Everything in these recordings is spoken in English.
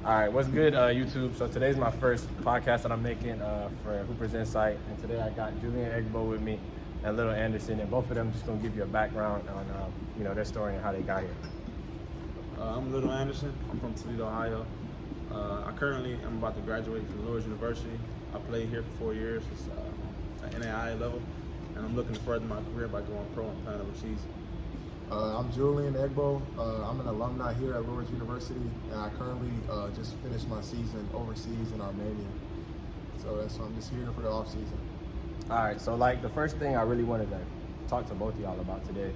All right, what's good, YouTube? So today's my first podcast that I'm making for Hooper's Insight, and today I got Julian Egbo with me and Little Anderson, and both of them just gonna give you a background on their story and how they got here. I'm Little Anderson. I'm from Toledo, Ohio. I currently am about to graduate from Lourdes University. I played here for 4 years. It's at NAIA level, and I'm looking to further my career by going pro and playing overseas. I'm Julian Egbo. I'm an alumni here at Lourdes University, and I currently just finished my season overseas in Armenia. So I'm just here for the off season. All right, so like the first thing I really wanted to talk to both of y'all about today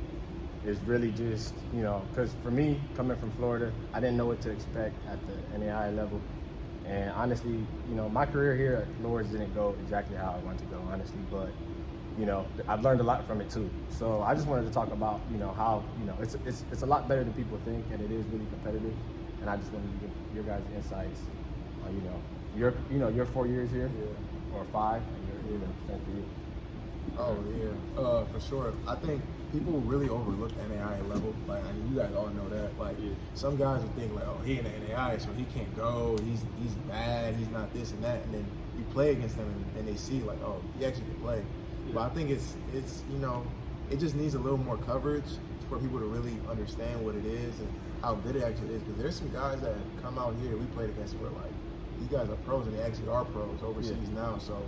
is really just, because for me, coming from Florida, I didn't know what to expect at the NAIA level. And honestly, my career here at Lourdes didn't go exactly how I wanted to go, honestly, but I've learned a lot from it too. So I just wanted to talk about, how, it's a lot better than people think, and it is really competitive. And I just wanted to get your guys' insights on, your 4 years here, or 5, and same for you. Oh yeah, for sure. I think people really overlook the NAIA level. Like, I mean, you guys all know that. Like, some guys would think like, oh, he in the NAIA, so he can't go. He's bad. He's not this and that. And then you play against them, and they see like, oh, he actually can play. But I think it's it just needs a little more coverage for people to really understand what it is and how good it actually is. Because there's some guys that come out here we played against where like these guys are pros and they actually are pros overseas now. So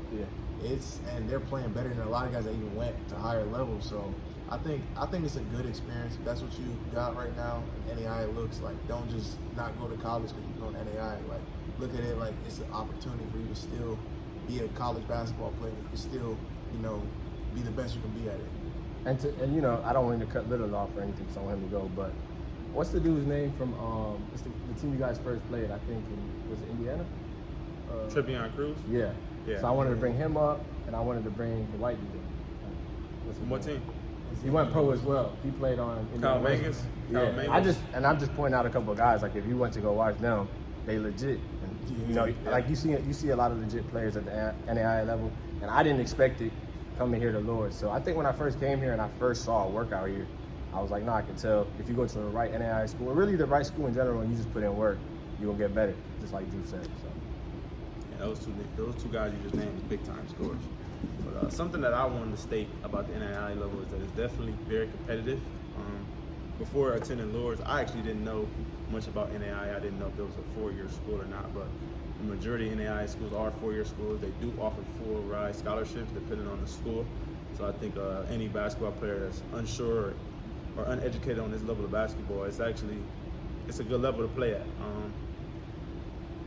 and they're playing better than a lot of guys that even went to higher levels. So I think it's a good experience. If that's what you got right now. And NAIA looks like, don't just not go to college because you're going to NAIA. Like, look at it like it's an opportunity for you to still be a college basketball player. You can still be the best you can be at it. And I don't want to cut Little off or anything, so I want him to go. But what's the dude's name from it's the team you guys first played? I think was it Indiana? Trevion Cruz? Yeah. So I wanted to bring him up, and I wanted to bring the white dude. From what team? He went pro as well. He played on Kyle Mangus? Yeah. I'm just pointing out a couple of guys. Like, if you went to go watch them, they legit. And, like you see a lot of legit players at the NAIA level, and I didn't expect it coming here to Lourdes. So I think when I first came here and I first saw a workout here, I was like, I can tell if you go to the right NAIA school, or really the right school in general, and you just put in work, you're gonna get better, just like Drew said. So. Yeah, those two guys you just named is big time scorers. But something that I wanted to state about the NAIA level is that it's definitely very competitive. Before attending Lourdes, I actually didn't know much about NAIA. I didn't know if it was a 4-year school or not, but the majority of NAIA schools are 4-year schools. They do offer full ride scholarships depending on the school. So I think any basketball player that's unsure or uneducated on this level of basketball, it's a good level to play at.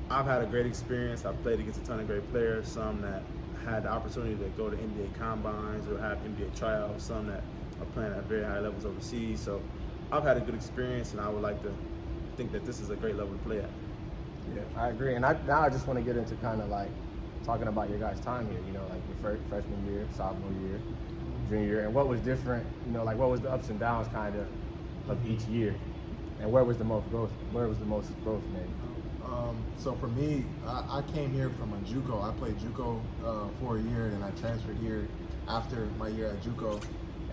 I've had a great experience. I've played against a ton of great players, some that had the opportunity to go to NBA combines or have NBA tryouts, some that are playing at very high levels overseas. So I've had a good experience, and I would like to think that this is a great level to play at. Yeah, I agree. And now I just want to get into kind of like talking about your guys' time here, like your freshman year, sophomore year, junior year, and what was different, like what was the ups and downs kind of each year, and where was the most growth made? So for me, I came here from a JUCO. I played JUCO for a year, and I transferred here after my year at JUCO.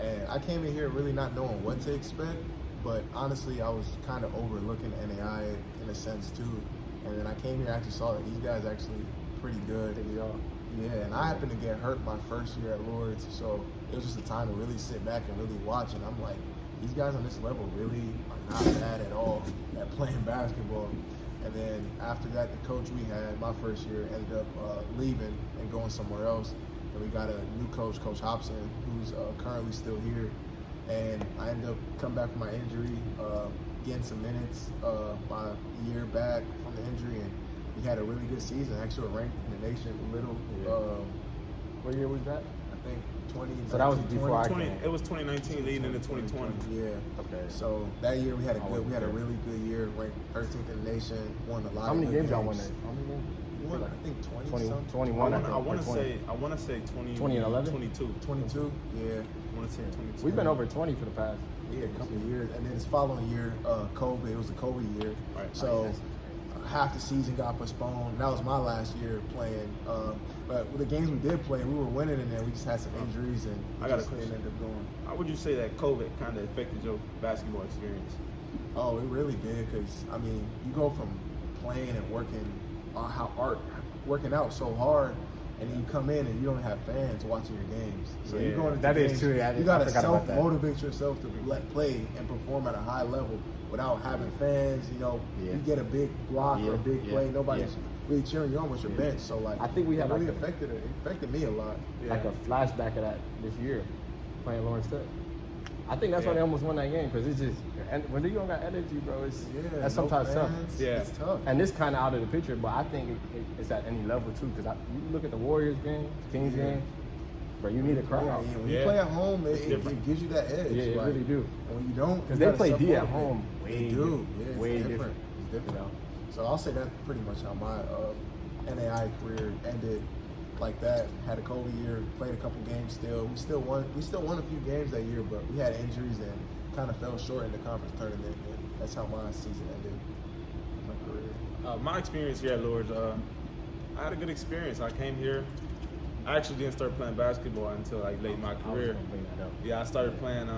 And I came in here really not knowing what to expect, but honestly, I was kind of overlooking NAIA in a sense too. And then I came here and actually saw that these guys actually pretty good. Yeah, and I happened to get hurt my first year at Lourdes, so it was just a time to really sit back and really watch. And I'm like, these guys on this level really are not bad at all at playing basketball. And then after that, the coach we had my first year ended up leaving and going somewhere else. And we got a new coach, Coach Hobson, who's currently still here. And I ended up coming back from my injury, getting some minutes my year back from the injury, and we had a really good season. Actually, ranked in the nation a little. What year was that? I think 20. So that was before I came. It was 2019 leading into 2020. Yeah. Okay. So that year we had a really good year, ranked 13th in the nation, won a lot. How many of games y'all games. won there? How many games? We won, I think 20 something. 21. I want to say 20 and 11? 22. 22. Yeah. I want to say 22. We've been over 20 for the past a couple of years, and then this following year, COVID. It was the COVID year, right. So half the season got postponed. That was my last year playing. But with the games we did play, we were winning, and then we just had some injuries, and I got a didn't end up going. How would you say that COVID kind of affected your basketball experience? Oh, it really did, because I mean, you go from playing and working out so hard, and then you come in and you don't have fans watching your games. So Yeah, you're going to that is games, true. You got to I forgot about that. self-motivate yourself to play and perform at a high level without having fans. You know, Yeah. you get a big block or a big play, nobody's really cheering you on with your bench. So like, I think we had it really like affected me a lot. like a flashback of that this year, playing Lawrence Tech. I think that's why they almost won that game, because it's just, and when you don't got energy, bro, that's sometimes tough. Yeah. It's tough. And this kind of out of the picture, but I think it's at any level too, because you look at the Warriors game, Kings game, bro, you need a crowd. Yeah, when you play at home, it gives you that edge. Yeah, it like, really do. And when you don't, Because you they gotta play D at self-motivate. home They do. Yeah, it's way different. It's different. You know? So I'll say that's pretty much how my NAIA career ended. Like that, had a COVID year, played a couple games still. We still won a few games that year, but we had injuries and kind of fell short in the conference tournament. And that's how my season ended. My career. My experience here at Lourdes, I had a good experience. I came here. I actually didn't start playing basketball until like late in my career. Yeah, I started playing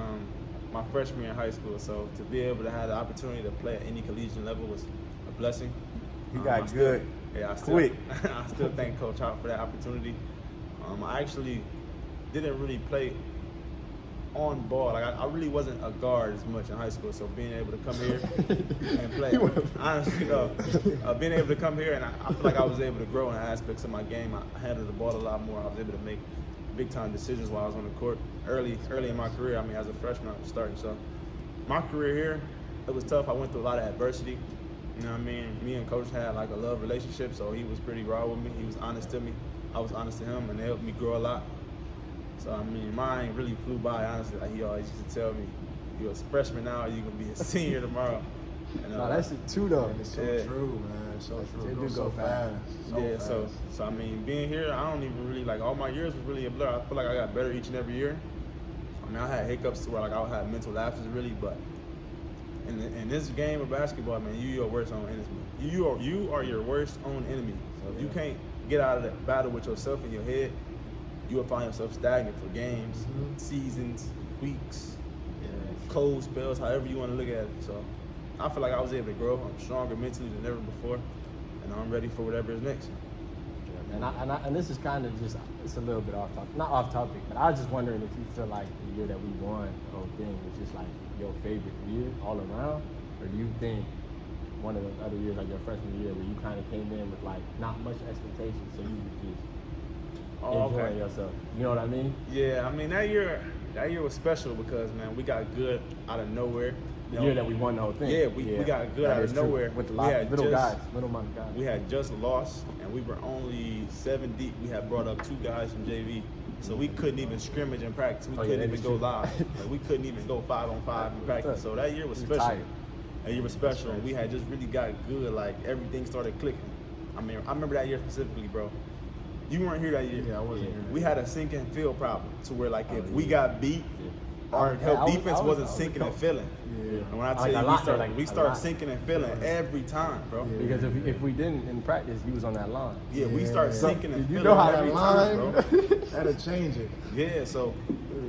my freshman year in high school. So to be able to have the opportunity to play at any collegiate level was a blessing. You got good. I still thank Coach Hart for that opportunity. I actually didn't really play on ball. Like I really wasn't a guard as much in high school. So being able to come here and play, honestly, being able to come here and I feel like I was able to grow in aspects of my game. I handled the ball a lot more. I was able to make big time decisions while I was on the court early in my career. I mean, as a freshman, I was starting. So my career here, it was tough. I went through a lot of adversity. You know what I mean? Me and Coach had like a love relationship, so he was pretty raw with me. He was honest to me. I was honest to him, and it helped me grow a lot. So, I mean, mine really flew by, honestly. Like he always used to tell me, you're a freshman now, you're going to be a senior tomorrow. And, No, that's true, though. And it's so true, man. It's so true. It goes do go fast. So I mean, being here, I don't even really, like, all my years was really a blur. I feel like I got better each and every year. I mean, I had hiccups to where, like, I had mental lapses, really, but in this game of basketball, man, you're your worst own enemy. You are your worst own enemy. So if you can't get out of that battle with yourself in your head, you will find yourself stagnant for games, seasons, weeks, cold spells, however you want to look at it. So I feel like I was able to grow. I'm stronger mentally than ever before, and I'm ready for whatever is next. And this is kind of just, it's a little bit off topic, not off topic, but I was just wondering if you feel like the year that we won the whole thing was just like your favorite year all around, or do you think one of the other years, like your freshman year, where you kind of came in with like not much expectations, so you were just enjoying yourself? You know what I mean? Yeah, I mean that year was special because, man, we got good out of nowhere. The year that we won the whole thing. Yeah, we got good out of nowhere. With a lot of middle amount of guys. We had just lost, and we were only 7 deep. We had brought up 2 guys from JV, so we couldn't even scrimmage in practice. We couldn't even go live. Like, we couldn't even go 5-on-5 in practice. So that year was special. That year was special, and we had just really got good. Like, everything started clicking. I mean, I remember that year specifically, bro. You weren't here that year. Yeah, I wasn't here. We had a sinking field problem to where, like, if we got beat, our defense wasn't sinking and filling. Yeah. And when I tell you, we started sinking and filling every time, bro. Yeah. Because if we didn't in practice, you was on that line. Yeah, we started sinking and filling. You know how every that time, bro. That'll change it. Yeah, so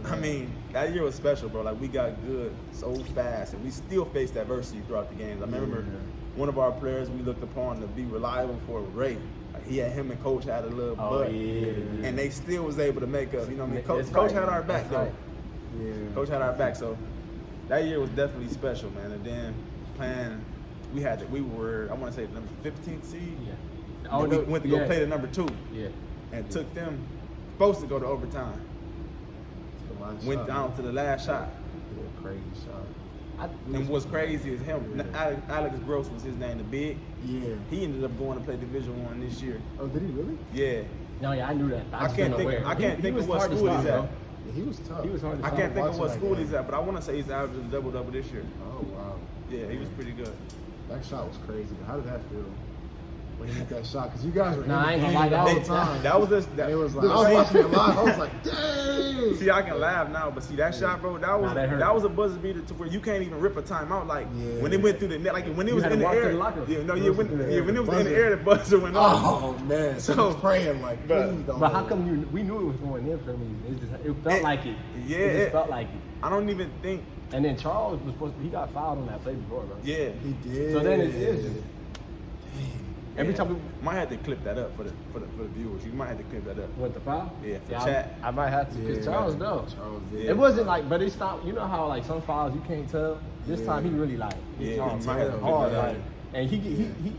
I mean, that year was special, bro. Like, we got good so fast, and we still faced adversity throughout the games. I remember one of our players we looked upon to be reliable for Ray. Like, him and Coach had a little butt, and they still was able to make up. You know what I mean? Coach had our back, though. Yeah. Coach had our back, so that year was definitely special, man. And then playing, we were, I want to say, the number 15th seed. Yeah. We went to go play the number 2. Yeah. And took them, supposed to go to overtime. Went down to the last shot. Yeah, crazy shot. And what's crazy is him. Alex Gross was his name, the big. Yeah. He ended up going to play Division I this year. Oh, did he really? Yeah. No, yeah, I knew that. I can't think of what school he's at. Yeah, he was tough. He was hard to I stop. can't think of what school he's at, but I want to say he's averaging a double-double this year. Oh, wow. Yeah, he was pretty good. That shot was crazy. How did that feel when he hit that shot? Because you guys were in I the ain't game gonna lie, all the time. That was just that. It was like, I was watching it live. I was like, dang. See, I can laugh now, but see that shot, bro. That was a buzzer beater to where you can't even rip a timeout. Like when it went through the net, like when it was in the air. When it was in the air, the buzzer went off. Oh man, so I was praying like, please don't. But how come we knew it was going in for me? It felt like it. Yeah, it just felt like it. I don't even think. And then Charles was supposed to. He got fouled on that play before, bro. Yeah, he did. So then it is just. Every time we might have to clip that up for the viewers. You might have to clip that up. what the foul? Yeah, for chat. I might have to because Charles though. Charles did. It wasn't like, but it's not. You know how like some fouls you can't tell. This time he really like Yeah, Charles he might have hard, to, like, and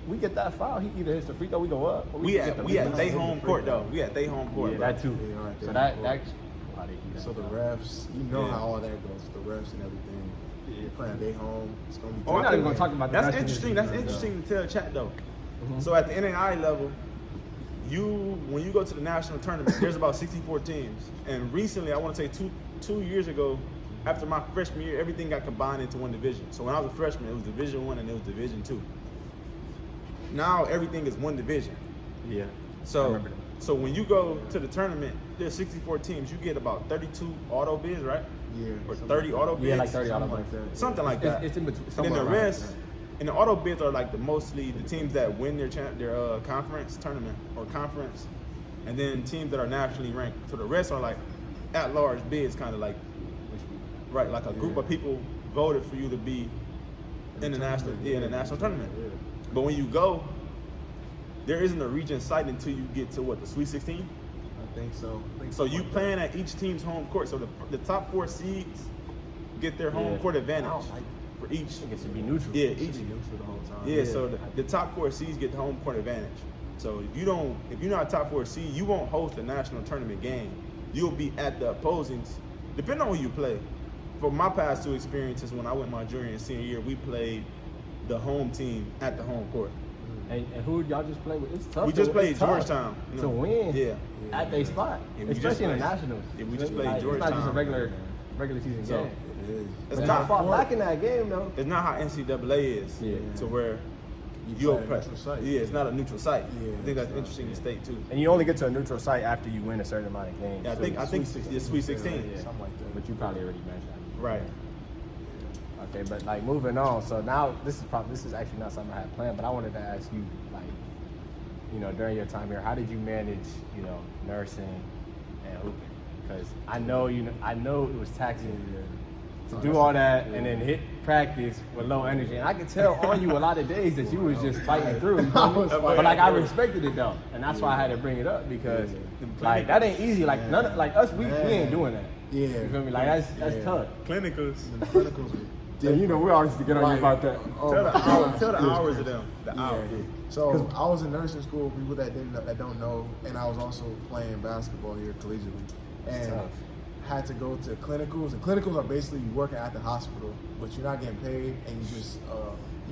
we get that foul. He either hits the free throw, we go up. Or We at they home home court though. We at they home court. Yeah, bro. that too. Yeah, right So there. that So the refs, you know Yeah. how all that goes. The refs and everything. You're playing day home. It's gonna be. We're not even gonna talk about the That's rest of interesting. this. That's interesting to tell chat though. Mhm. So at the NAIA level, when you go to the national tournament, there's about 64 teams. And recently, I want to say two years ago, after my freshman year, everything got combined into one division. So when I was a freshman, it was Division I and it was Division II. Now everything is one division. Yeah. I So remember that. so when you go to the tournament, there's 64 teams. You get about 32 auto bids, right? Yeah. Or something 30 like auto that. bids. Yeah, like 30 Something auto like bids. that. Something like that. It's in between. And then the somewhere around rest, and the auto bids are like mostly the teams that win their conference tournament or conference, and then teams that are nationally ranked. So the rest are like at-large bids, kind of like, right, like a group of people voted for you to be in the national tournament. Yeah. But when you go, there isn't a region site until you get to what, the Sweet 16. I think so. So you playing at each team's home court. So the top 4 seeds get their home Yeah. court advantage I don't like for each. I think it should be neutral. Yeah, It should each. be neutral the whole time. Yeah, so the top 4 seeds get the home court advantage. So if you're not a top 4 seed, you won't host a national tournament game. You'll be at the opposing's, depending on who you play. For my past 2 experiences, when I went my junior and senior year, we played the home team at the home court. And who y'all just played with? It's tough. We just played it's tough Georgetown. You to know. win. Yeah. At their spot, Yeah, we just especially in the played- nationals. yeah, we just played It's not just a Georgetown. regular season So, game. It is. It's But not y'all fought back in that game though. It's not how NCAA is. Yeah. To where You you'll play at a play. neutral site. Yeah, it's not a neutral site. Yeah, I think that's it's not, interesting to yeah. state too. And you only get to a neutral site after you win a certain amount of games. Yeah, I think it's Sweet 16. Yeah. Something like that. But you probably already mentioned that. Right. Okay, but like moving on. So now this is actually not something I had planned, but I wanted to ask you, like, you know, during your time here, how did you manage, you know, nursing and hooping? Because I know it was taxing to do all that and then hit practice with low energy, and I could tell on you a lot of days that you was just fighting through. You feel me? But like I respected it though, and that's why I had to bring it up because like that ain't easy. Like none of, like us, we ain't doing that. Yeah. You feel me? Like that's tough. Clinicals. The clinicals were And you know we always get on you about that. Oh Tell my the hours. gosh. Tell the hours of them. The Yeah. hours. So I was in nursing school. People that don't know, and I was also playing basketball here collegiately, and tough. had to go to clinicals. And clinicals are basically you working at the hospital, but you're not getting paid, and you just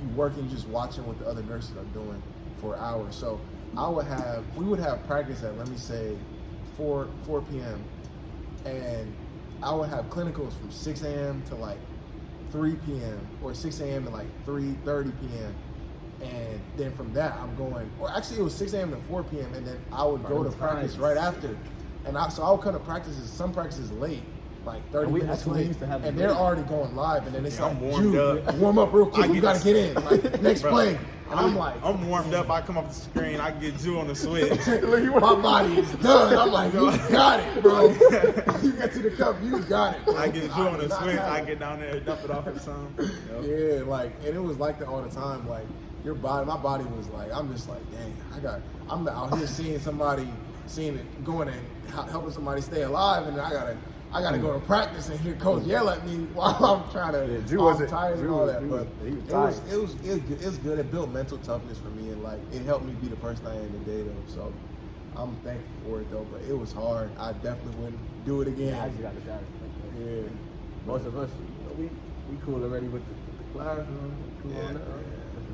you working, just watching what the other nurses are doing for hours. So we would have practice at, let me say, 4 p.m. and I would have clinicals from 6 a.m. to like 3 p.m. or 6 a.m. to like 3:30 p.m. And then from that, I'm going, or actually it was 6 a.m. to 4 p.m. And then I would go to practice right after. And so I would come to practices, some practices late, like 30 minutes that's when we late. used to have And the they're break. already going live. And then it's Yeah, like, I'm warmed Jude, up. warm up real quick. I We get got to to- get in. Like, next Bro, play. And I'm like, I'm warmed up. I come off the screen. I get you on the switch. my body is done. I'm like, you got it, bro. You get to the cup, you got it, bro. I get you on the did not switch. have I it. get down there, dump it off or something. Yep. Yeah, like, and it was like that all the time. Like, my body was like, I'm just like, dang, I'm out here seeing it, going and helping somebody stay alive, and I gotta go to practice and hear coach yell at me while I'm trying to. Yeah, Drew I'm wasn't- tired Drew and all was- that, Drew but was- he was tired. it was good. It built mental toughness for me, and like it helped me be the person I am today, though. So I'm thankful for it, though. But it was hard. I definitely wouldn't do it again. Yeah, I just got the shot. Yeah. Most of us, you know, we cool already with the classroom. Cool on that.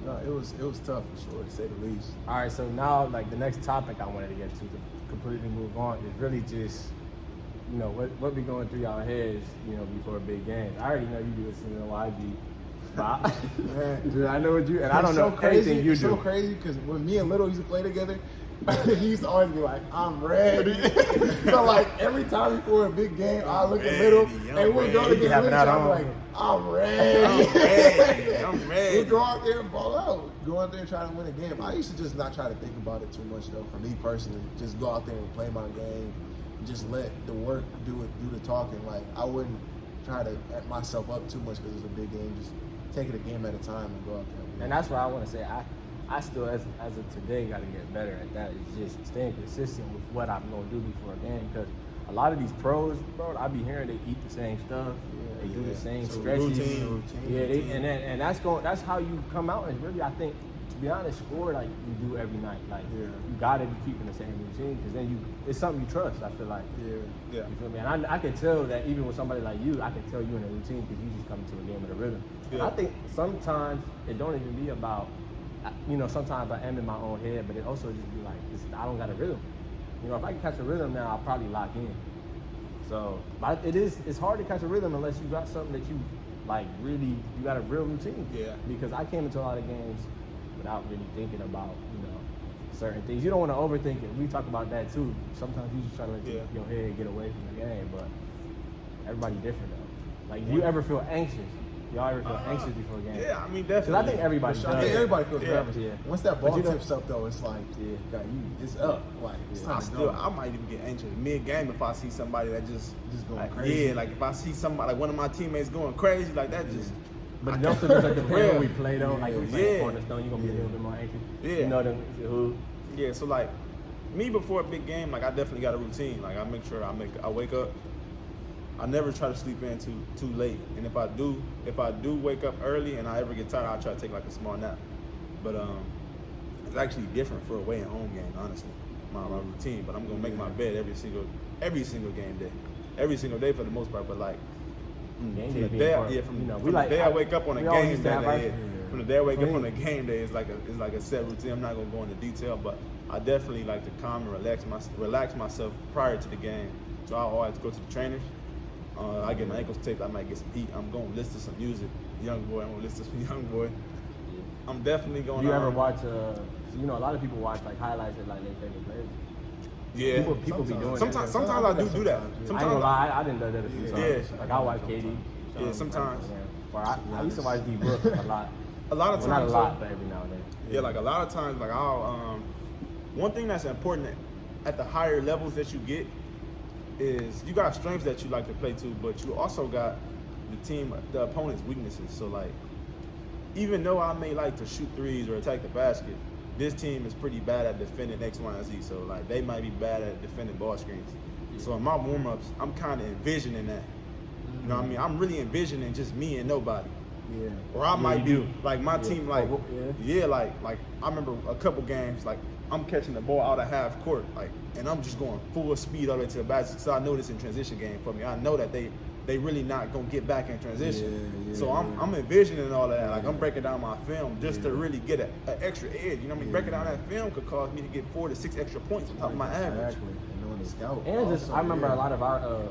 No, it was tough for sure, to say the least. All right, so now like the next topic I wanted to get to completely move on is really just, you know, what be going through y'all heads, you know, before big games. I already know you do listening to YG. But I know what you, and I don't It's know so crazy. anything you It's do. so crazy because when me and Little used to play together, he used to always be like, I'm ready. So like every time before a big game, I look at Little and we'll go ready. against Having Little. that I'm on. like, I'm ready. I'm ready. I'm ready. We'll go out there and ball out. Go out there and try to win a game. I used to just not try to think about it too much though. For me personally, just go out there and play my game. And just let the work do the talking. Like I wouldn't try to amp myself up too much because it's a big game. Just take it a game at a time and go out there. And that's what I want to say. I still, as of today, got to get better at that. It's just staying consistent with what I'm going to do before a game. Because a lot of these pros, bro, I be hearing they eat the same stuff. They do the same stretches. Routine. Yeah, and that's how you come out. And really, I think, to be honest, score like you do every night. Like you gotta be keeping the same routine because then it's something you trust. I feel like. Yeah. You feel me? And I can tell that even with somebody like you, I can tell you in a routine because you just come into a game with a rhythm. Yeah. And I think sometimes it don't even be about, sometimes I am in my own head, but it also just be like I don't got a rhythm. If I can catch a rhythm now, I'll probably lock in. So, but it's hard to catch a rhythm unless you got something that you like really, you got a real routine. Yeah. Because I came into a lot of games without really thinking about, certain things. You don't want to overthink it. We talk about that too. Sometimes you just try to let your head get away from the game, but everybody different though. Like, do you ever feel anxious? Y'all ever feel anxious before a game? Yeah, I mean, definitely. Because I think everybody does. I think everybody feels nervous. Yeah. Once that ball tips up, though, it's like, it's up. Like, it's time to go. I might even get anxious mid-game if I see somebody that just going crazy. Yeah, like if I see somebody, like one of my teammates going crazy, like that just. But it also just like the player we play though, like we play Yeah. Cornerstone, you're gonna be a little bit more anxious. Yeah. You know them who. Yeah, so like me before a big game, like I definitely got a routine. Like I make sure I wake up. I never try to sleep in too late. And if I do wake up early and I ever get tired, I'll try to take like a small nap. But it's actually different for a away and home game, honestly. My routine. But I'm gonna make my bed every single game day. Every single day for the most part. But like from the day I wake up on a game day, from the day I wake up on a game day, it's like a set routine. I'm not gonna go into detail, but I definitely like to calm and relax myself prior to the game. So I always go to the trainers. I get my ankles taped. I might get some heat. I'm going to listen to some music. I'm going to listen to some Young Boy. I'm definitely going to. Do you ever watch, a lot of people watch like highlights of like their favorite players? Yeah. People be doing sometimes I do that. I ain't gonna lie, I didn't do that a few times. Yeah. Like I watch KD. Yeah, sometimes. I used to watch D Book a lot. A lot of times. Not a lot, but every now and then. Yeah, like a lot of times, like I'll, one thing that's important at the higher levels that you get is you got strengths that you like to play to, but you also got the opponent's weaknesses. So like, even though I may like to shoot threes or attack the basket, this team is pretty bad at defending X, Y, and Z. So like, they might be bad at defending ball screens. So in my warm-ups, I'm kind of envisioning that. You know what I mean? I'm really envisioning just me and nobody. Yeah. Or I might be like my team, like like I remember a couple games, like I'm catching the ball out of half court, like, and I'm just going full speed all the way to the basket. So I know this in transition game for me. I know that they really not gonna get back in transition. So I'm envisioning all of that. Like I'm breaking down my film just to really get an extra edge. You know what I mean? Breaking down that film could cause me to get 4 to 6 extra points on top of my average. Exactly. And knowing the scout. And just also, I remember a lot of our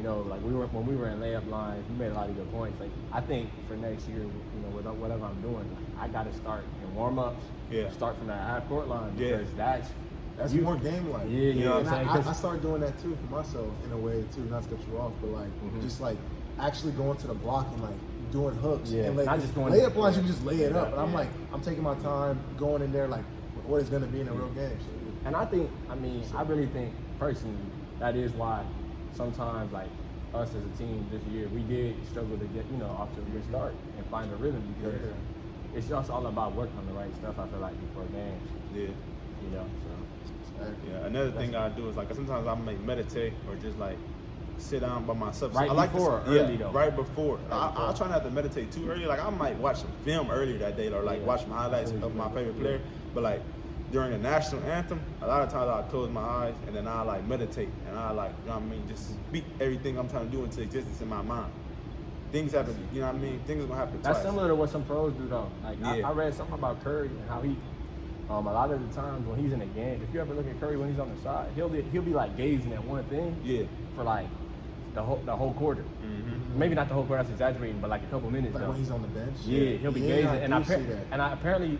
like when we were in layup lines, we made a lot of good points. Like I think for next year, with whatever I'm doing, I got to start in warm-ups. Yeah. Start from that half court line because that's more game-like. Yeah, you know what I'm saying? I started doing that too for myself in a way too, not to cut you off, but like just like actually going to the block and like doing hooks and like not just going layup lines. You can just lay it up, and I'm like I'm taking my time going in there like what it's gonna be in a real game. So, and I really think personally that is why sometimes like us as a team this year we did struggle to get off to a good start and find a rhythm because it's just all about working on the right stuff. I feel like before games. Yeah. So. Yeah. Another thing I do is like sometimes I might meditate or just like sit down by myself. Right before, early though. Right before. I try not to meditate too early. Like I might watch some film earlier that day or like watch some highlights of my favorite player. But like during the national anthem, a lot of times I close my eyes and then I like meditate and I like, you know what I mean, just speak everything I'm trying to do into existence in my mind. Things happen, you know what I mean? Things are gonna happen twice. That's similar to what some pros do though. Like I read something about Curry and how he a lot of the times when he's in a game, if you ever look at Curry when he's on the side, he'll be like gazing at one thing for like the whole quarter. Maybe not the whole quarter, that's exaggerating, but like a couple minutes. Like though. when he's on the bench. Yeah, he'll be gazing, and apparently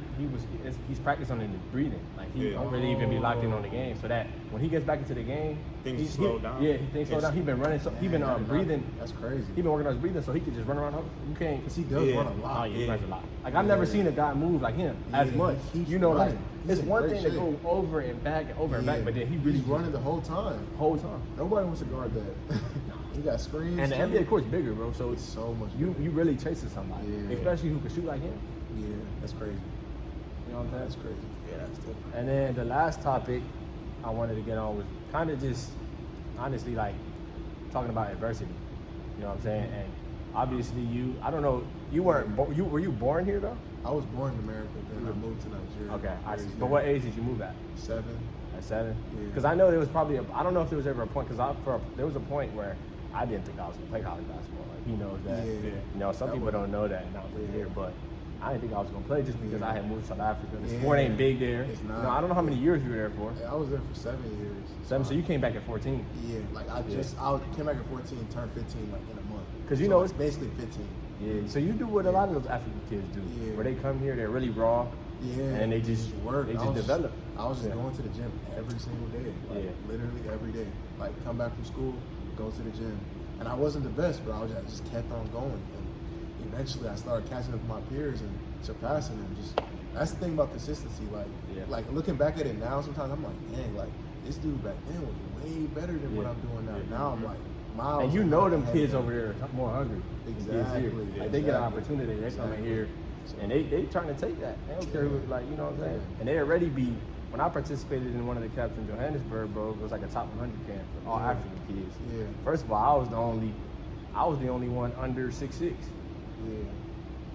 he's practicing on his breathing. Like he don't really even be locked in on the game, so that when he gets back into the game, things slow down. Yeah, things slow down. He's been running, so he's been breathing. That's crazy. He's been working on his breathing, so he can just run around. You can't, because he does run a lot. Oh yeah, he runs a lot. Like I've never seen a guy move like him as much. Like it's one thing to go over and back, but then he's running the whole time. Nobody wants to guard that. He got screens. And the NBA court's bigger, bro. So it's so much. You really chasing somebody, especially who can shoot like him. Yeah, that's crazy. You know what I'm saying? That's crazy. Yeah, that's different. And then the last topic I wanted to get on was kind of just honestly like talking about adversity. You know what I'm saying? And obviously I don't know, you weren't, were you born here though? I was born in America, then I moved to Nigeria. Okay, I see. Raised But there. what age did you move at? 7. At 7? Yeah. Because I know there was probably I don't know if there was ever a point, because there was a point where I didn't think I was going to play college basketball. Like, he knows that. Yeah. You know, some That people was- don't know that, and I was Yeah. here, but I didn't think I was going to play just because Yeah. I had moved to South Africa. The Yeah. sport ain't big there. It's You not. know, I don't know how many years you were there for. I was there for 7 years. 7, so you came back at 14. Yeah, like I came back at 14, turned 15 like in a month. 'Cause you So know it's basically 15. Yeah, so you do what a lot of those African kids do, Yeah. where they come here, they're really raw, Yeah, and they just work. they I just was develop. I was just Yeah. going to the gym every single day, like Yeah. literally every day. Like come back from school, go to the gym, and I wasn't the best, but I just kept on going, and eventually I started catching up with my peers and surpassing them. Just that's the thing about consistency. Like looking back at it now, sometimes I'm like, dang, like this dude back then was way better than what Yeah. I'm doing now. Yeah. Now I'm like miles. And you know them ahead kids of over there are more hungry. than kids here. Exactly. Like they get an Exactly. opportunity, they come in Exactly. here, and they trying to take that. They don't care who, like, you know what I'm saying? And they already be. When I participated in one of the camps in Johannesburg, bro, it was like a top 100 camp for all Yeah. African kids. Yeah. First of all, I was the only one under 6'6". Yeah.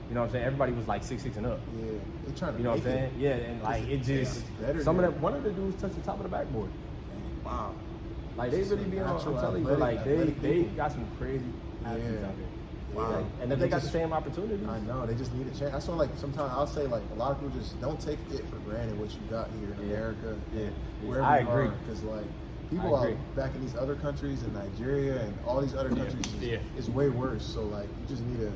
You know what I'm saying? Everybody was like 6'6" and up. Yeah, they trying to. You know what I'm make saying? Yeah, and like it just it's better some of than- them. One of the dudes touched the top of the backboard. Wow. Like they Just really be on. I'm natural telling you, bro, like athletic they people. got some crazy athletes Yeah. out there. Wow. Like, and if they got the same opportunities, I know they just need a chance. That's why, like, sometimes I'll say, like, a lot of people just don't take it for granted what you got here in Yeah. America. Yeah. Wherever I you agree. Because, like, people I out agree. back in these other countries, in Nigeria and all these other countries, Yeah. is way worse. So, like, you just need to,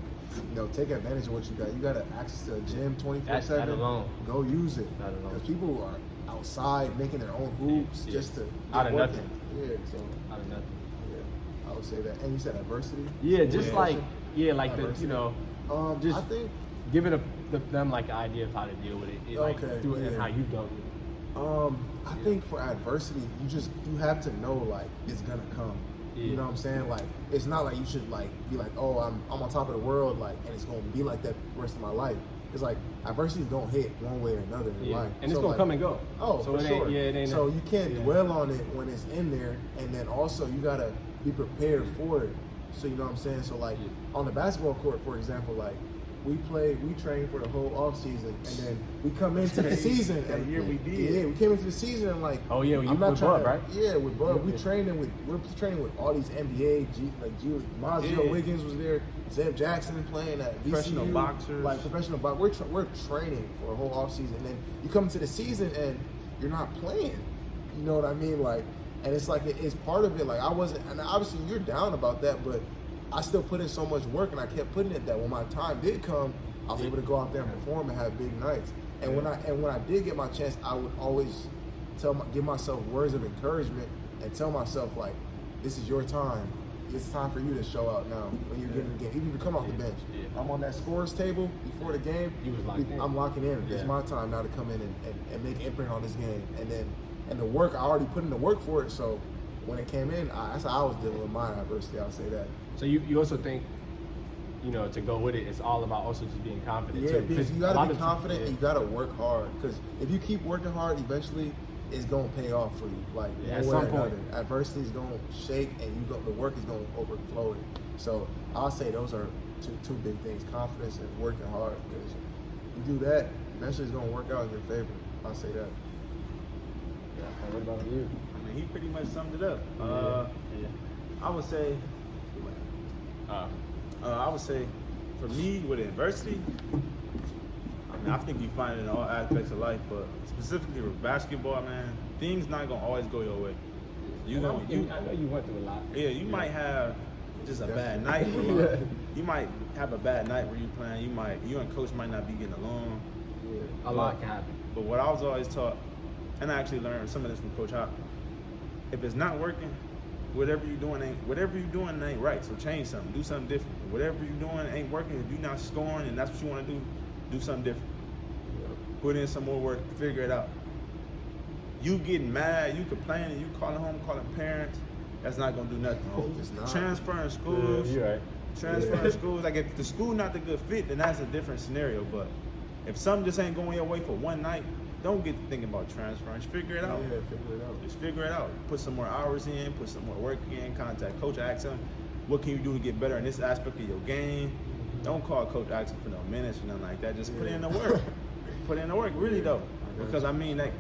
take advantage of what you got. You got access to a gym 24/7. That alone. Go use it. That alone. Because people are outside making their own hoops Yeah. just to Out get of working. nothing. Yeah. So, out of nothing. yeah, I would say that. And you said adversity. Yeah, just Yeah. like the Adversity. just I think. giving them like an idea of how to deal with it, like Okay, through it and yeah. how you dealt with it. I think for adversity, you have to know like it's gonna come. Yeah. You know what I'm saying? Like it's not like you should like be like, oh, I'm on top of the world, like, and it's gonna be like that the rest of my life. It's like adversity is gonna hit one way or another in Yeah. life, And it's So, gonna like, come and go. Oh, So for it ain't- sure. yeah, it ain't- so you can't yeah. dwell on it when it's in there, and then also you gotta be prepared for it. So you know what I'm saying? So like Yeah. on the basketball court, for example, like we train for the whole off season, and then we come into the season That and year we did. Yeah, we came into the season and like Oh, yeah, you I'm not with trying Bud, to, right? Yeah, with Bud. Yeah. We're training with all these NBA, Julian, Yeah. Wiggins was there, Zeb Jackson playing at VCU, Professional boxers. like professional boxers. We're training for a whole off season, and then you come into the season and you're not playing. You know what I mean? Like, and it's like it's part of it. Like I wasn't, and obviously you're down about that, but I still put in so much work, and I kept putting it that when my time did come, I was able to go out there and perform and have big nights. And when I did get my chance, I would always give myself words of encouragement and tell myself like, this is your time. It's time for you to show out now when you're getting the game. Even if you come off the bench, Yeah. I'm on that scorers table before the game. You was locked in. I'm locking in. It's Yeah. my time now to come in and make an imprint on this game. And the work, I already put in the work for it. So when it came in, that's how I was dealing with my adversity. I'll say that. So you also think, to go with it, it's all about also just being confident. Yeah, too. because you a lot gotta be of confident yeah. and you gotta work hard. Because if you keep working hard, eventually it's gonna pay off for you. Like Yeah, one at way some or point. another. Adversity is gonna shake, and the work is gonna overflow it. So I'll say those are two big things: confidence and working hard. Because you do that, eventually it's gonna work out in your favor. I'll say that. Yeah. And what about you? I mean, he pretty much summed it up. Yeah. I would say, for me with adversity, I think you find it in all aspects of life, but specifically with basketball, man, things not gonna always go your way. I know you went through a lot. Yeah, you might have just a bad night. Yeah. You might have a bad night where you playing. You and coach might not be getting along. A lot can happen. But what I was always taught, and I actually learned some of this from Coach Hop, if it's not working, whatever you're doing ain't right. So change something, do something different. Whatever you're doing ain't working. If you're not scoring and that's what you want to do something different. Put in some more work, figure it out. You getting mad, you complaining, you calling home, calling parents, that's not gonna do nothing. It's not. Transferring schools, You're right. transferring schools. Like if the school not the good fit, then that's a different scenario. But if something just ain't going your way for one night, don't get to thinking about transferring. Just figure it out. Yeah, figure it out. Just figure it out. Put some more hours in, put some more work in, contact coach, ask him, what can you do to get better in this aspect of your game? Don't call coach asking for no minutes or nothing like that. Just put in the work. Put in the work, really though. Because I mean, like,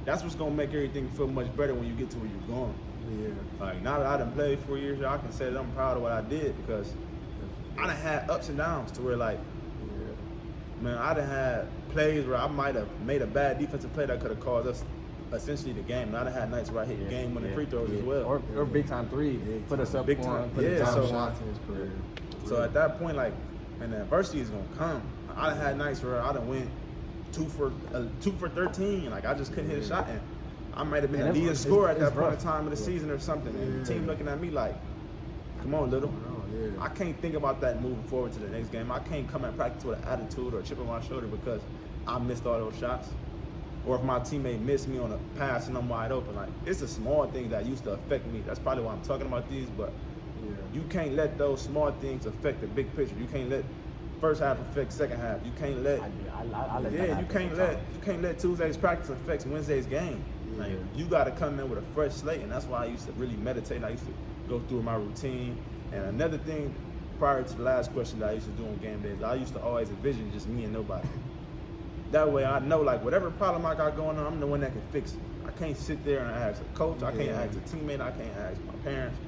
that's what's gonna make everything feel much better when you get to where you're going. Yeah. Like, now that I done played 4 years, I can say that I'm proud of what I did because I done had ups and downs to where, like, man, I done had plays where I might have made a bad defensive play that could have caused us essentially the game. And I done had nights where I hit game-winning free throws as well. Or big-time three. Put us up big one, time. put Yeah, a so- shots in his career. So at that point, like, man, the adversity is gonna come. I done had nights where I done went 2 for 13. Like, I just couldn't hit a shot, and I might have been the leading scorer at that point in time of the season or something. And the team looking at me like, come on, little. I can't think about that moving forward to the next game. I can't come at practice with an attitude or a chip on my shoulder because I missed all those shots. Or if my teammate missed me on a pass and I'm wide open. Like, it's a small thing that used to affect me. That's probably why I'm talking about these, but you can't let those small things affect the big picture. You can't let first half affect second half. You can't let you can't let Tuesday's practice affect Wednesday's game. Like, you got to come in with a fresh slate, and that's why I used to really meditate. I used to go through my routine. And another thing, prior to the last question that I used to do on game days, I used to always envision just me and nobody. That way I know, like, whatever problem I got going on, I'm the one that can fix it. I can't sit there and ask a coach. I can't ask a teammate. I can't ask my parents.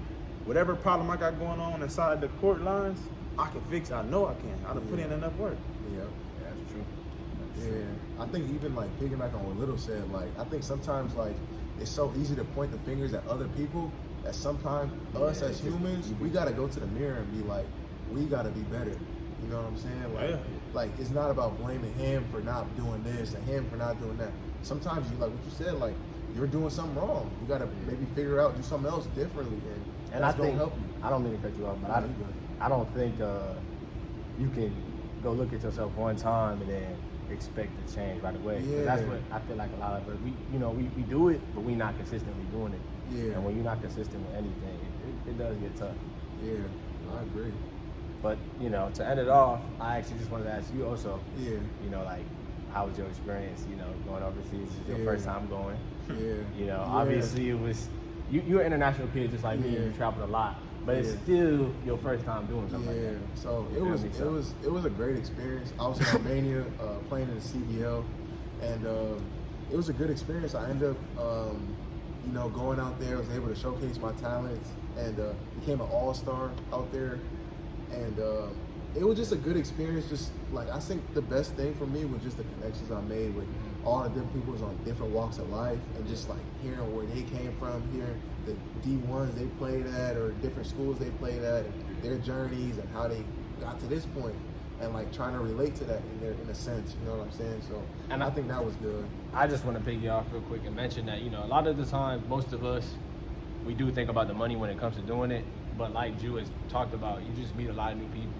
Whatever problem I got going on inside the court lines, I can fix it. I know I can. I done put in enough work. Yeah. That's true. Yeah, I think even like piggyback on what Little said, like I think sometimes like it's so easy to point the fingers at other people that sometimes us as humans, we gotta go to the mirror and be like, we gotta be better. You know what I'm saying? Like it's not about blaming him for not doing this and him for not doing that. Sometimes you, like what you said, like you're doing something wrong. You gotta maybe figure out, do something else differently, and that's gonna help you. I don't mean to cut you off, but I don't think you can go look at yourself one time and then expect to change right away. Yeah. That's what I feel like a lot of us, we do it, but we're not consistently doing it. Yeah. And when you're not consistent with anything, it does get tough. Yeah, I agree. But, to end it off, I actually just wanted to ask you also, Yeah. like, how was your experience, going overseas? Your first time going? Yeah. Obviously it was, you're an international kid just like me, you traveled a lot, but it's still your first time doing something like that. So it was a great experience. I was in Romania playing in the CBL, and it was a good experience. I ended up, going out there. I was able to showcase my talents and became an all-star out there. And it was just a good experience. Just like, I think the best thing for me was just the connections I made with all the different people on different walks of life, and just like hearing where they came from, hearing the D1s they played at or different schools they played at, and their journeys and how they got to this point, and like trying to relate to that in a sense, you know what I'm saying? So, and I think that was good. I just want to piggy off real quick and mention that, a lot of the time, most of us, we do think about the money when it comes to doing it, but like Ju has talked about, you just meet a lot of new people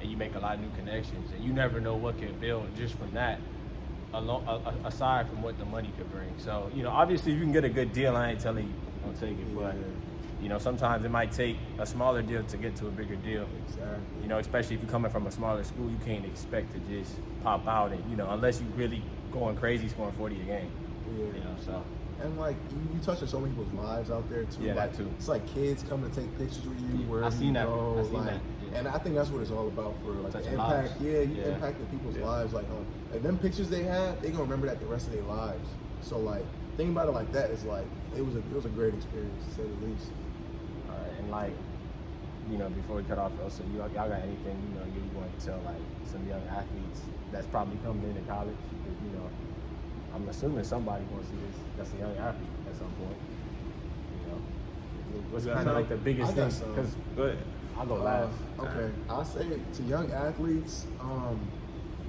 and you make a lot of new connections, and you never know what can build just from that, aside from what the money could bring. So, obviously if you can get a good deal, I ain't telling you don't take it, but sometimes it might take a smaller deal to get to a bigger deal. Exactly. Especially if you're coming from a smaller school, you can't expect to just pop out and, unless you really going crazy scoring 40 a game. So. And like you touch on so many people's lives out there too. Yeah, like, that too. It's like kids coming to take pictures with you wherever you go. I seen that. Yeah. And I think that's what it's all about for like Touching the impact. lives. Yeah, you impacting people's lives. Like them pictures they have, they gonna remember that the rest of their lives. So like thinking about it like that is like it was a great experience to say the least. All right, and like before we cut off, also y'all got anything you want to tell like some young athletes that's probably coming into college? Because, I'm assuming somebody wants to see this. That's a young athlete at some point. What's kind of like the biggest thing? Because Go ahead. I'll go last. Okay, I'll say to young athletes,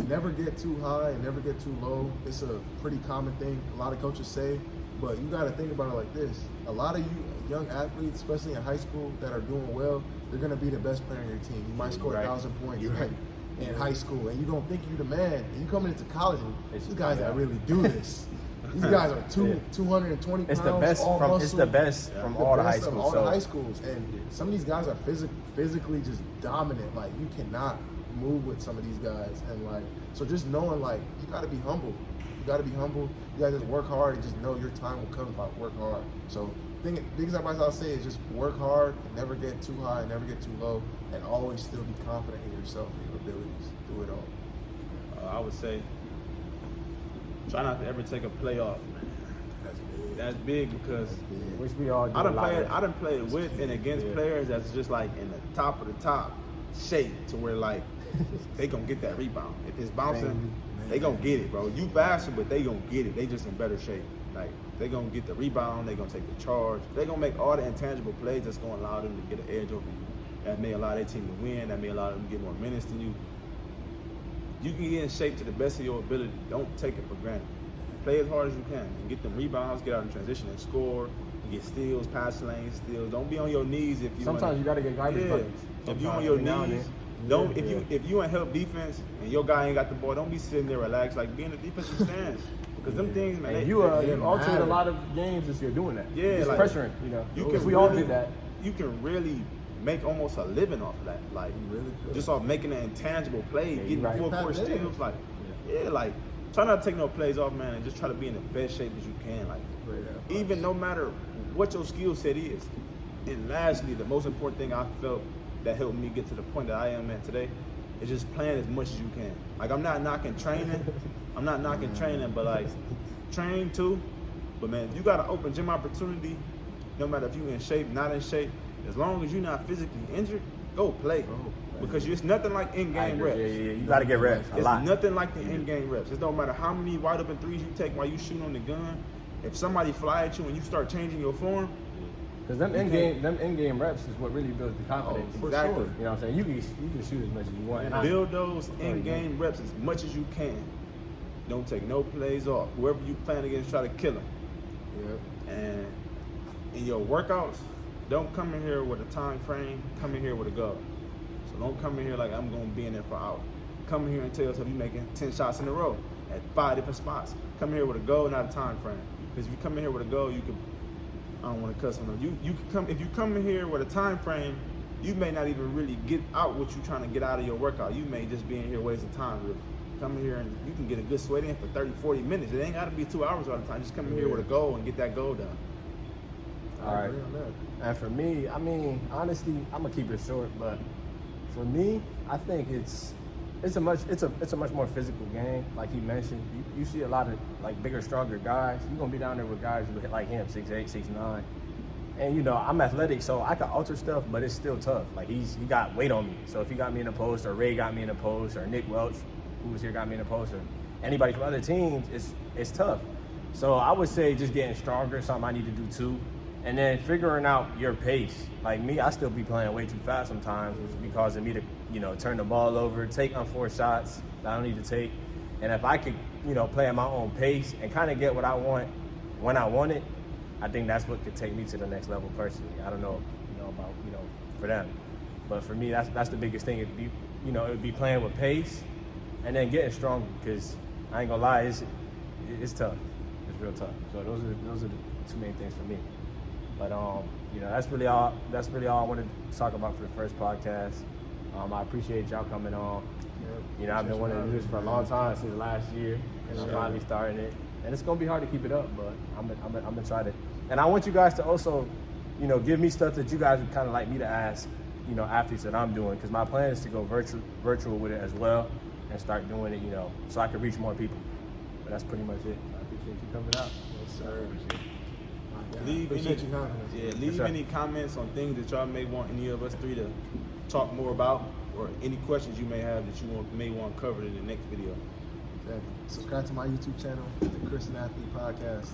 never get too high and never get too low. It's a pretty common thing a lot of coaches say, but you got to think about it like this. A lot of you young athletes, especially in high school, that are doing well, they're going to be the best player on your team. You might score 1,000 points in high school, and you're going to think you're the man. And you coming into college, and these guys that really do this. These guys are 220 pounds. It's the best all from muscle, it's the best from all the high schools. All the high schools, and some of these guys are physically just dominant. Like you cannot move with some of these guys, and like, so just knowing like you got to be humble. You got to be humble. You got to just work hard and just know your time will come if I work hard. So biggest advice I'll say is just work hard and never get too high, never get too low, and always still be confident in yourself and your abilities through it all. I would say try not to ever take a play off, man. That's big because Which we all do. I done played with and against players that's just like in the top of the top shape to where like they gonna get that rebound. If it's bouncing, they gonna get it, bro. You faster, but they gonna get it. They just in better shape. Like they gonna get the rebound, they gonna take the charge. They gonna make all the intangible plays that's gonna allow them to get an edge over you. That may allow their team to win. That may allow them to get more minutes than you. You can get in shape to the best of your ability. Don't take it for granted. Play as hard as you can and get them rebounds, get out in transition and score. Get steals, pass lanes, steals. Don't be on your knees if you. Sometimes you gotta get garbage buckets. If you on your knees, don't. If you in help defense and your guy ain't got the ball, don't be sitting there relaxed. Like be in the defensive stance because them things, man. And you altered a lot of games this year doing that. Yeah, just like, pressuring. You know, if we all did that. You can really make almost a living off of that. Like just off making an intangible play, getting full court steals. Like like. Try not to take no plays off, man, and just try to be in the best shape as you can. Like, even no matter what your skill set is. And lastly, the most important thing I felt that helped me get to the point that I am at today is just playing as much as you can. Like, I'm not knocking training. I'm not knocking training, but like, train too. But man, you got an open gym opportunity, no matter if you in shape, not in shape, as long as you're not physically injured, go play. Because it's nothing like in-game reps. Yeah, you gotta get reps. It's nothing like the in-game reps. It don't matter how many wide open threes you take while you shooting on the gun. If somebody fly at you and you start changing your form, because them in-game reps is what really builds the confidence. For exactly. Sure. You know what I'm saying? You can shoot as much as you want. And build those in-game reps as much as you can. Don't take no plays off. Whoever you playing against, try to kill them. Yep. And in your workouts, don't come in here with a time frame. Come in here with a goal. So don't come in here like I'm going to be in there for an hour. Come in here and tell yourself you're making 10 shots in a row at 5 different spots. Come in here with a goal, not a time frame. Because if you come in here with a goal, you can, I don't want to cuss on them. You can come, if you come in here with a time frame, you may not even really get out what you're trying to get out of your workout. You may just be in here wasting time, really. Come in here and you can get a good sweat in for 30, 40 minutes. It ain't got to be 2 hours all the time. Just come in here with a goal and get that goal done. All right. And for me, I mean, honestly, I'm gonna keep it short, but for me, I think it's a much more physical game. Like he mentioned, you see a lot of like bigger, stronger guys. You're gonna be down there with guys who hit like him, 6'8", 6'9". And you know, I'm athletic, so I can alter stuff, but it's still tough. Like he got weight on me. So if he got me in a post, or Ray got me in a post, or Nick Welch, who was here, got me in a post, or anybody from other teams, it's tough. So I would say just getting stronger, something I need to do too. And then figuring out your pace. Like me, I still be playing way too fast sometimes, which is because of me to, you know, turn the ball over, take unforced shots that I don't need to take. And if I could, you know, play at my own pace and kind of get what I want when I want it, I think that's what could take me to the next level personally. I don't know, about, for them. But for me, that's the biggest thing. It'd be, it would be playing with pace and then getting stronger, because I ain't gonna lie, it's tough. It's real tough. So those are the two main things for me. But that's really all I wanted to talk about for the first podcast. I appreciate y'all coming on. I've been wanting to do this for a long time, since last year, and I'm finally starting it. And it's gonna be hard to keep it up, but I'm gonna try to. And I want you guys to also, give me stuff that you guys would kind of like me to ask, athletes that I'm doing, because my plan is to go virtual with it as well and start doing it, so I can reach more people. But that's pretty much it. I appreciate you coming out. Yes, sir. Leave any comments on things that y'all may want any of us three to talk more about, or any questions you may have that you may want covered in the next video. Exactly. Subscribe to my YouTube channel, the Christian Athlete Podcast.